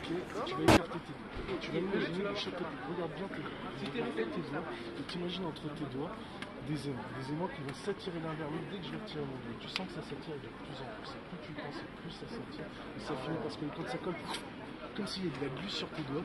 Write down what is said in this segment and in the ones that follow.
Ok, tu vas écarter tes doigts. Tu vas imaginer de chaque côté. Regarde bien tes doigts. Regarde tes doigts et t'imagines entre tes doigts des aimants qui vont s'attirer l'un vers l'autre dès que je vais retirer mon doigt. Tu sens que ça s'attire de plus en plus. Et plus tu penses, et plus ça s'attire. Et ça finit parce que quand ça colle, comme s'il y avait de la glu sur tes doigts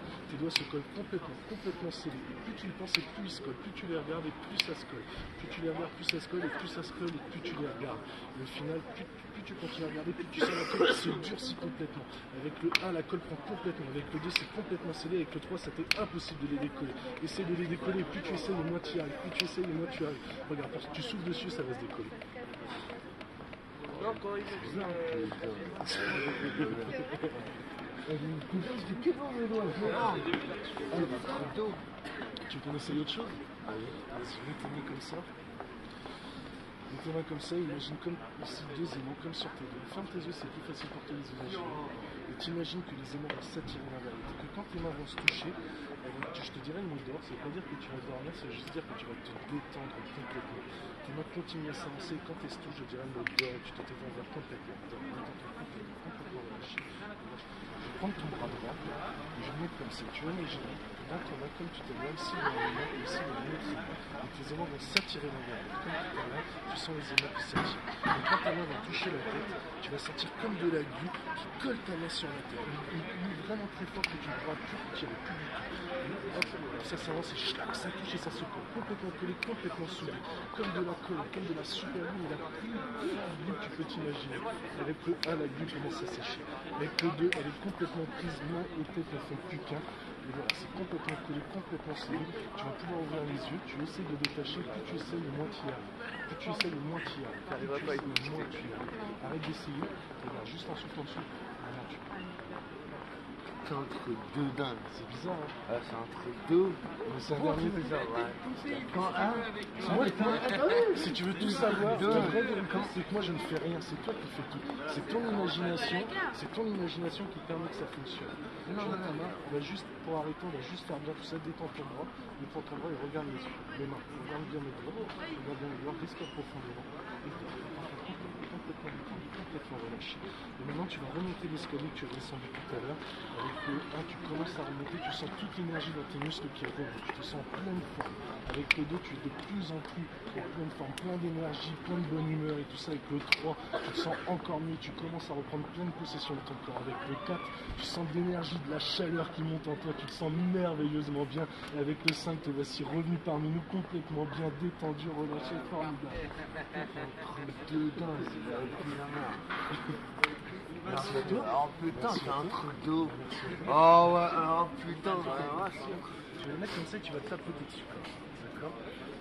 se collent complètement scellés. Et plus tu le penses, et plus ils se collent. Plus tu les regardes, et plus ça se colle. Plus tu les regardes, plus ça se colle, et plus ça se colle, et plus tu les regardes. Et au final, plus tu continues à regarder, plus tu sens la colle qui se durcit complètement. Avec le 1, la colle prend complètement. Avec le 2, c'est complètement scellé. Avec le 3, ça t'est impossible de les décoller. Essaye de les décoller, plus tu essayes, et moins tu y arrives. Plus tu essayes, et moins tu y arrives. Regarde, tu souffles dessus, ça va se décoller. Non, quand il est bizarre. Tu veux qu'on essaye autre chose? Vas-y, mets tes mains comme ça. Mets tes mains comme ça, imagine comme ici deux aimants comme sur tes doigts. Ferme tes yeux, c'est plus facile pour te les imaginer. Et t'imagines que les aimants vont s'attirer l'un vers l'autre. Et que quand tes mains vont se toucher, je te dirais une mot d'or, ça veut pas dire que tu vas dormir, ça veut juste dire que tu vas te détendre complètement. Tes mains continuent à s'avancer, quand elles se touchent, je dirais une mot d'or et tu te détends vers complètement. Complètement relâché. Je vais prendre ton bras droit et je vais mettre comme ça. Tu vas imaginer que dans ton main, comme tout à l'heure, ici, ici, et tes aimants vont s'attirer l'un vers l'autre. Comme tout à l'heure, tu sens les aimants qui s'attirent. Et quand ta main va toucher la tête, tu vas sentir comme de la glu qui colle ta main sur la tête. Une vraiment très fort que tu ne pourras plus retirer, plus du tout. Et ça s'avance et ça touche et ça se colle. Complètement collé, complètement soudé. Comme de la colle, comme de la super glue, mais la plus forte glue que tu peux t'imaginer. Avec le 1, la glue commence à sécher. Avec le 2, elle est complètement prise, main et tête ne font plus qu'un. Et voilà, c'est complètement collé, complètement serré. Tu vas pouvoir ouvrir les yeux, tu essaies de détacher, plus tu essaies, le moins tu y arrives. Plus tu essaies, le moins tu y arrives. Plus tu essaies, le moins tu y arrives. Arrête d'essayer, regarde juste en soufflant dessus. Vraiment, tu C'est un truc de dingue. C'est bizarre, hein? Ah, c'est un truc de ouf. Mais c'est un dernier bizarre, ouais. Si tu veux tout savoir, la vraie vérité, c'est que moi je ne fais rien, c'est toi qui fais tout. C'est ton imagination qui permet que ça fonctionne. On va juste, pour arrêter, on va juste faire bien tout ça, détends ton bras, détends ton bras et regarde les yeux, les mains, regarde bien mes doigts, regarde bien les doigts, respire profondément. Complètement relâché. Et maintenant tu vas remonter l'escalier que tu as descendu tout à l'heure. Avec le 1, tu commences à remonter, tu sens toute l'énergie dans tes muscles qui remontent, tu te sens en pleine forme. Avec le 2, tu es de plus en plus en pleine forme, plein d'énergie, plein de bonne humeur et tout ça. Avec le 3, tu te sens encore mieux, tu commences à reprendre pleine possession de ton corps. Avec le 4, tu sens de l'énergie, de la chaleur qui monte en toi, tu te sens merveilleusement bien. Et avec le 5, te voici revenu parmi nous complètement bien détendu, relâché, formidable. De dingue. Oh putain, c'est un truc de ouf. Oh ouais, oh putain, Tu vas le mettre comme ça et tu vas tapoter dessus. D'accord?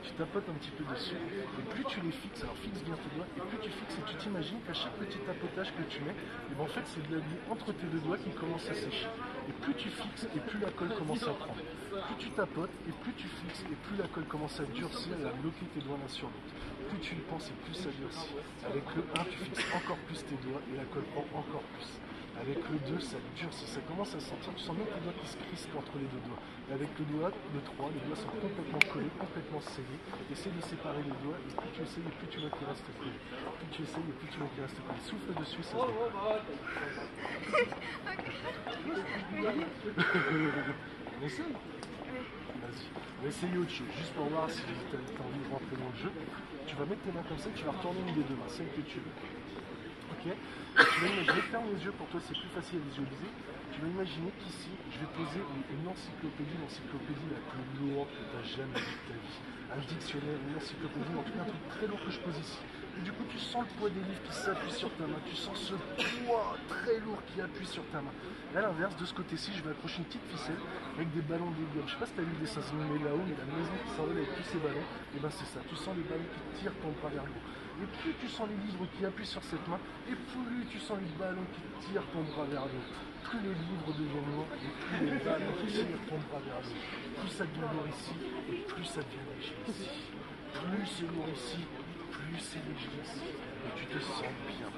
Tu tapotes un petit peu dessus. Et plus tu les fixes, alors fixe bien tes doigts, et plus tu fixes et tu t'imagines qu'à chaque petit tapotage que tu mets, et ben en fait c'est de la glue entre tes deux doigts qui commence à sécher. Et plus tu fixes et plus la colle commence à prendre. Plus tu tapotes et plus tu fixes et plus la colle commence à durcir et à bloquer tes doigts l'un sur l'autre. Plus tu y penses et plus ça durcit. Avec le 1, tu fixes encore plus tes doigts et la colle prend encore plus. Avec le 2, ça durcit, ça commence à sentir, tu sens même tes doigts qui se crispent entre les deux doigts. Et avec le 3, les doigts sont complètement collés, complètement scellés. Essaye de séparer les doigts et plus tu essayes et plus tu vois qu'ils restent collés. Plus tu essayes et plus tu vois qu'ils restent collés. Souffle dessus, ça se décolle. On essaye? Vas-y. On va essayer autre chose, juste pour voir si tu as envie de rentrer dans le jeu. Tu vas mettre tes mains comme ça et tu vas retourner une des deux mains, celle que tu veux. Ok? Tu vas imaginer, ferme les yeux, pour toi c'est plus facile à visualiser. Tu vas imaginer qu'ici, je vais poser une encyclopédie la plus lourde que tu as jamais vue de ta vie. Un dictionnaire, une encyclopédie, en tout cas un truc très lourd que je pose ici. Et du coup, tu sens le poids des livres qui s'appuient sur ta main, tu sens ce poids très lourd qui appuie sur ta main. Et à l'inverse, de ce côté-ci, je vais accrocher une petite ficelle avec des ballons de gomme. Je sais pas si tu as vu le dessin animé là-haut, mais la maison qui s'envole avec tous ces ballons, et ben c'est ça, tu sens les ballons qui tirent ton bras vers le haut. Et plus tu sens les livres qui appuient sur cette main, et plus tu sens les ballons qui tirent ton bras vers le haut. Plus les livres deviennent lourds, et plus les ballons tirent ton bras vers le haut. Plus ça devient lourd ici, et plus ça devient léger ici. Plus c'est lourd ici, plus c'est léger ici. Et tu te sens bien.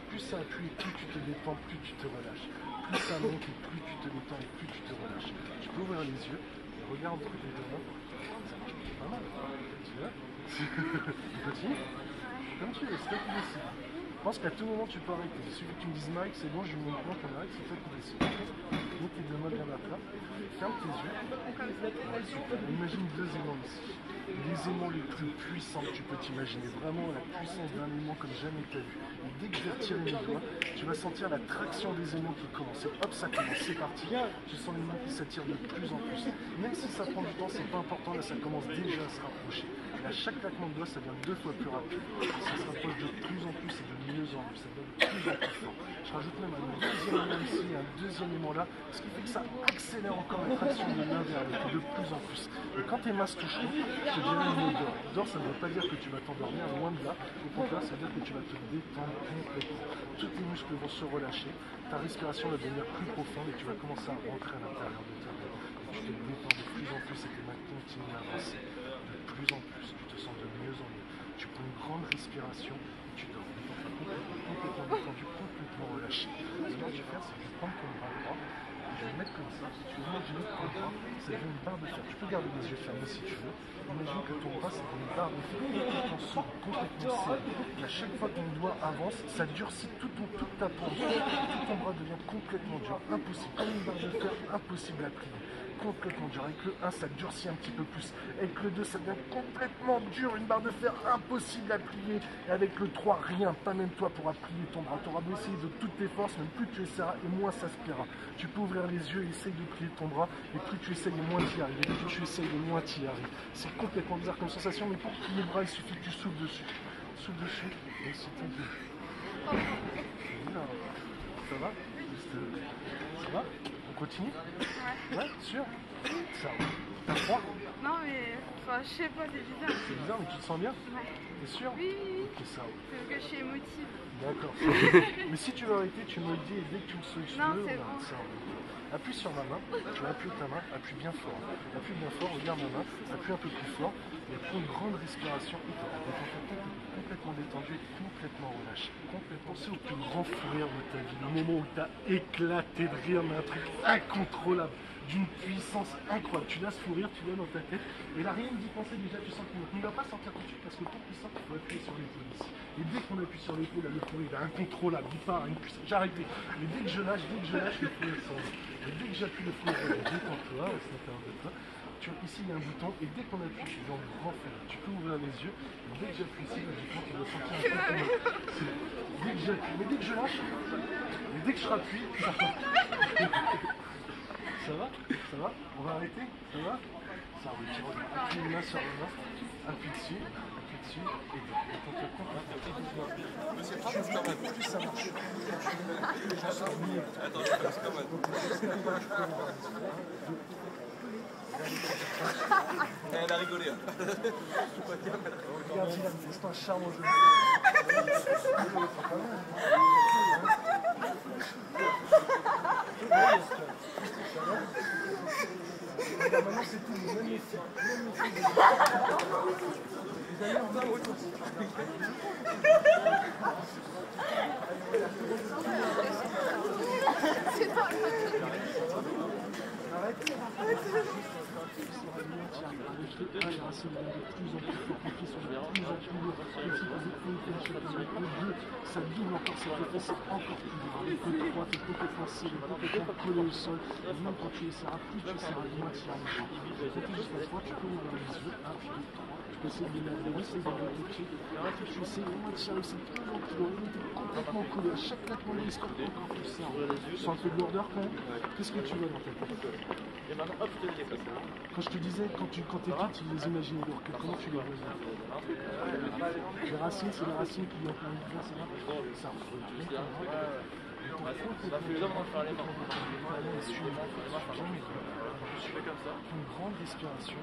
Plus ça appuie, plus tu te détends, plus tu te relâches. Plus ça monte, et plus tu te détends, et plus tu te relâches. Tu peux ouvrir les yeux, et regarde entre les deux mains. Ça marche pas mal. Tu vois? Tu continues? Comme tu veux, c'est toi qui décides. pense qu'à tout moment tu peux arrêter. Il suffit que tu me dises Mike, c'est bon, je me montre qu'on arrête, c'est toi qui décides. Donc tes deux mains bien à plat. Ferme tes yeux. Super. Imagine deux aimants ici. Les aimants les plus puissants que tu peux t'imaginer. Vraiment la puissance d'un aimant comme jamais tu as vu. Et dès que je vais retirer mes doigts, tu vas sentir la traction des aimants qui commence. Et hop, ça commence, c'est parti. Tu sens l'aimant qui s'attire de plus en plus. Même si ça prend du temps, c'est pas important. Là, ça commence déjà à se rapprocher. Et à chaque claquement de doigts, ça devient 2 fois plus rapide. Ça se rapproche de plus en plus et de mieux en mieux. Ça devient de plus en plus fort. Je rajoute même un deuxième aimant ici, un deuxième aimant là, ce qui fait que ça accélère encore la traction de l'un vers l'autre, de plus en plus. Et quand tes mains se toucheront, je te dirais le mot d'or. D'or, ça ne veut pas dire que tu vas t'endormir, loin de là. Au contraire, ça veut dire que tu vas te détendre complètement. Tous tes muscles vont se relâcher, ta respiration va devenir plus profonde et tu vas commencer à rentrer à l'intérieur de ta tête. Tu te détends de plus en plus et tes mains continuent à avancer. De plus en plus, tu te sens de mieux en mieux. Tu prends une grande respiration et tu dors. Complètement détendu, complètement relâché. Ce que tu vas faire, c'est que je vais prendre ton bras droit et je vais le mettre comme ça. Si tu veux imaginer que ton bras, ça devient une barre de fer. Tu peux garder les yeux fermés si tu veux. Imagine que ton bras, c'est une barre de fer complètement souple, complètement serrée. Et à chaque fois que ton doigt avance, ça durcit toute ta peau. Tout ton bras devient complètement dur, impossible. Comme une barre de fer, impossible à plier. Complètement dur. Avec le 1, ça durcit un petit peu plus. Avec le 2, ça devient complètement dur. Une barre de fer impossible à plier. Et avec le 3, rien. Pas même toi pourras plier ton bras. Tu auras beau essayer de toutes tes forces, même plus tu essaieras et moins ça se pliera. Tu peux ouvrir les yeux et essayer de plier ton bras. Et plus tu essayes, et moins tu y arrives. Et plus tu essayes, et moins tu y arrives. C'est complètement bizarre comme sensation, mais pour plier le bras, il suffit que tu souffles dessus. Souffle dessus. Et c'est tout. Ça va? Ça va? On continue? Ouais, sûr? Ça va. T'as froid? Non, mais enfin, je sais pas, c'est bizarre. C'est bizarre, mais tu te sens bien? Ouais. T'es sûr? Oui, oui. Ok, ça va. C'est parce que je suis émotive. D'accord. Mais si tu veux arrêter, tu me le dis et dès que tu le souhaites, Non, on c'est arrête bon. ça. Appuie sur ma main, tu vas appuyer ta main, appuie bien fort. Appuie bien fort, regarde ma main, appuie un peu plus fort et prends une grande respiration. Complètement détendu et complètement relâché. Complètement, pensez au plus grand fou rire de ta vie, le moment où tu as éclaté de rire, mais un truc incontrôlable, d'une puissance incroyable. Tu laisses fou rire, tu l'as dans ta tête et là rien d'y penser déjà, tu sens qu'il ne va pas sortir tout de suite parce que pour qu'il sorte, il faut appuyer sur l'épaule ici. Et dès qu'on appuie sur l'épaule, le fou rire est incontrôlable, il part à une puissance. J'ai arrêté. Et dès que je lâche, le fou rire sort. Et dès que j'appuie le fou rire, détends-toi, reste à l'intérieur de toi. Ici il y a un bouton et dès qu'on appuie, je suis dans le grand feu. Tu peux ouvrir les yeux. Et dès que j'appuie ici, le bouton, tu vas sentir un peu comme dès que j'appuie, mais dès que je lâche, et dès que je rappuie, ça part. Ça va? Ça va? On va arrêter? Ça va? Ça va, tu appuies une main sur la main, appuie dessus, et détends-toi complètement. Plus ça marche. Attends, je passe comme elle a rigolé. Regarde, c'est un charme au jeu. Regarde, maintenant c'est tout, même ici. Les amis, on va arrête. Ça double encore cette effet, c'est encore plus dur. Avec le 3, t'es complètement serré, complètement collé au sol. Et même quand tu essaieras, plus tu essaieras, moins tu y arriveras. C'était juste la fois, tu peux ouvrir les yeux. 1, 2, 3. Tu peux essayer de les laver, essayer de les toucher. Et là, tu essaies, moins tu y arrives, c'est plus long plus long. Tu es complètement collé. À chaque claquement de l'escorte, encore plus serré. Tu sens un peu de lourdeur quand même. Qu'est-ce que tu veux dans ta tête? Et maintenant, hop, je te dis ça. Quand je te disais, quand tu écoutes, tu les imagines lourds. Comment tu les ressens? Les racines, c'est les racines qui ont plein de bien, ça va? Ça Ça fait longtemps de faire les mains. Je fais comme ça. Une grande respiration.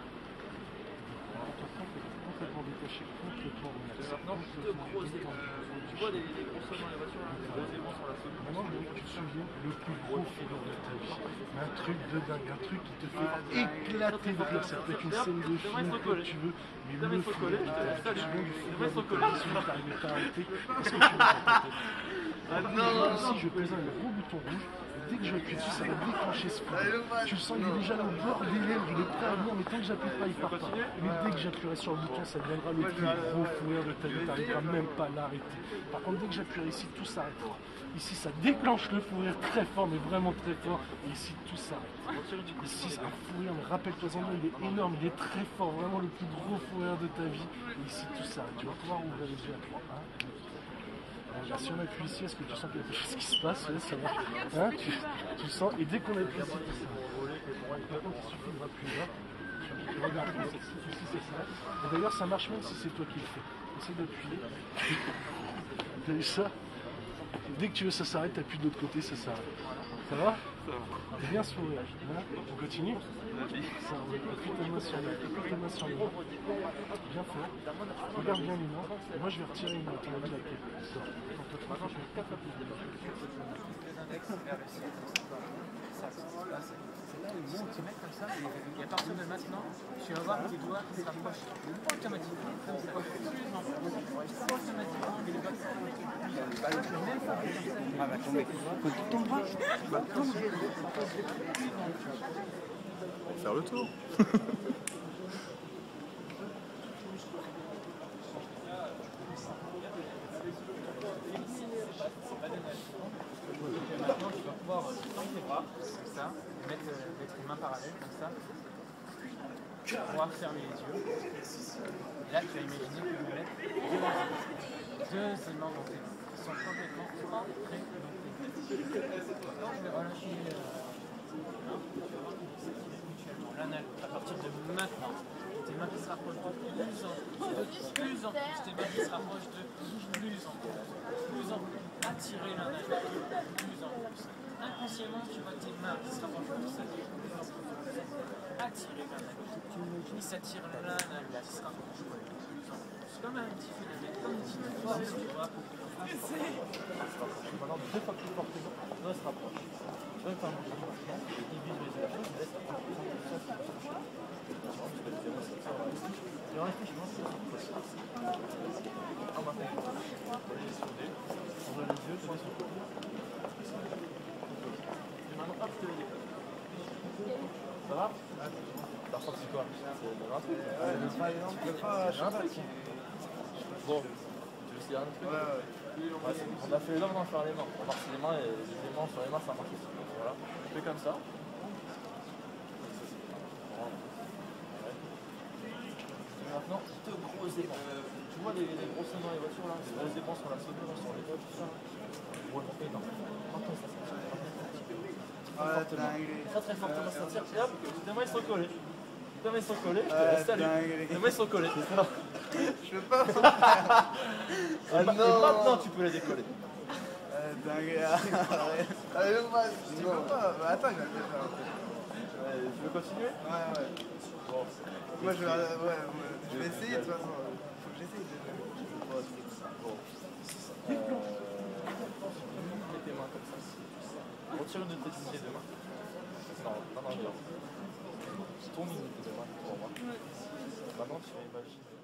Complètement détaché, complètement relaxé. Maintenant, tu vois des gros sommes dans les voitures, des gros aimants sur la somme. Maintenant, tu te souviens le plus gros figure de ta vie. Un truc de dingue, un truc qui te fait éclater de rire. C'est peut-être une scène de film que tu veux, mais le fou rire, tu te souviens du fou rire de ta vie, celui qui t'arrivait à arrêter. Qu'est-ce que tu veux dans ta tête? Ici, je pèse un gros bouton rouge. dès que je vais appuyer dessus, ça va déclencher ce fourrure. Tu le sens, il est déjà là au bord des lèvres, il est prêt à venir, mais tant que j'appuie pas, il part pas. Mais dès que j'appuierai sur le bouton, ça deviendra le plus gros fourrure de ta vie, t'arriveras même pas à l'arrêter. Par contre, dès que j'appuierai ici, tout s'arrêtera. Ici, ça déclenche le fou rire très fort, mais vraiment très fort. Et ici, tout s'arrête. Ici, c'est un fou rire, mais rappelle-toi-en, il est énorme, il est très fort, vraiment le plus gros fou rire de ta vie. Et ici, tout s'arrête. Tu vas pouvoir ouvrir les yeux à 3. Alors, si on appuie ici, est-ce que tu sens qu'il y a quelque chose qui se passe? Ouais, ça va. Hein, tu sens, et dès qu'on appuie ici, tout s'arrête. Par contre, il suffit de appuyer là. Regarde, ici, c'est ça. Et d'ailleurs, ça marche même si c'est toi qui le fais. Essaye d'appuyer. T'as vu ça? Dès que tu veux ça s'arrête, t'appuies de l'autre côté, ça s'arrête. Ça va? Ça va. Bien sourire. Hein, on continue? Ça, appuie ta main sur le bien fait. Regarde bien les mains. Moi je vais retirer une main. Tu m'as dit laquelle? Là, le bon, tu mets comme ça, et à partir de maintenant, tu vas voir tes doigts qui se rapprochent automatiquement, comme ça, automatiquement, et les doigts qui se rapprochent. Même fois, ah bah tomber. Faut que tu tombes pas. Tu vas tomber. Faire le tour. Maintenant, tu vas pouvoir tendre tes bras, comme ça, mettre les mains parallèles, comme ça. Tu vas pouvoir fermer les yeux. Et là, tu vas imaginer que vous mettez deux aimants dans tes mains, qui sont complètement ancrés dans tes mains. Maintenant, je vais relâcher mutuellement l'un à l'autre. À partir de maintenant, tes mains qui se rapprochent de plus en plus, tes mains qui se rapprochent de plus en plus. Attirer l'un à l'autre de plus en plus. Inconsciemment, tu vois tes mains qui se rapprochent de ça de plus en plus. Attirer l'un à l'autre. Ils s'attirent l'un à l'autre, ils se rapprochent de plus en plus. Comme un petit phénomène, comme une petite force, tu vois. Maintenant, deux fois plus fortement, on se rapproche. Deux fois plus fortement, il visualise la chose, il laisse la et on réfléchit, on va faire on va les yeux, tu mets sur le côté. Et maintenant, hop, je te les décolle. Ça va? T'as ressenti quoi? C'est un truc. Bon, tu veux essayer un autre truc? Ouais, on a fait l'homme d'en faire les mains. On va voir si les mains, sur les mains ça marche aussi. Voilà, je fais comme ça. Maintenant, deux gros aimants. Tu vois les gros aimants dans les voitures là? Les gros aimants sur la sonnerie, sur les toits, tout ça. Vraiment énorme. Maintenant, ça s'attire. Très très fortement, ça tire. Et hop, tes mains ils sont collés. Tes mains ils sont collés, je te laisse, salut. Tes mains ils sont collés, c'est ça? Je peux pas. Et maintenant tu peux les décoller. Dingue. Allez, tu peux pas. Attends, il va le faire. Tu veux continuer? Ouais. Bon. Moi, je vais essayer de toute façon. Faut que j'essaye de. Bon. Mets tes mains comme ça. Retire une de tes unités de main. Non, bien. Ton unité de main pour moi. Maintenant, tu vas imaginer.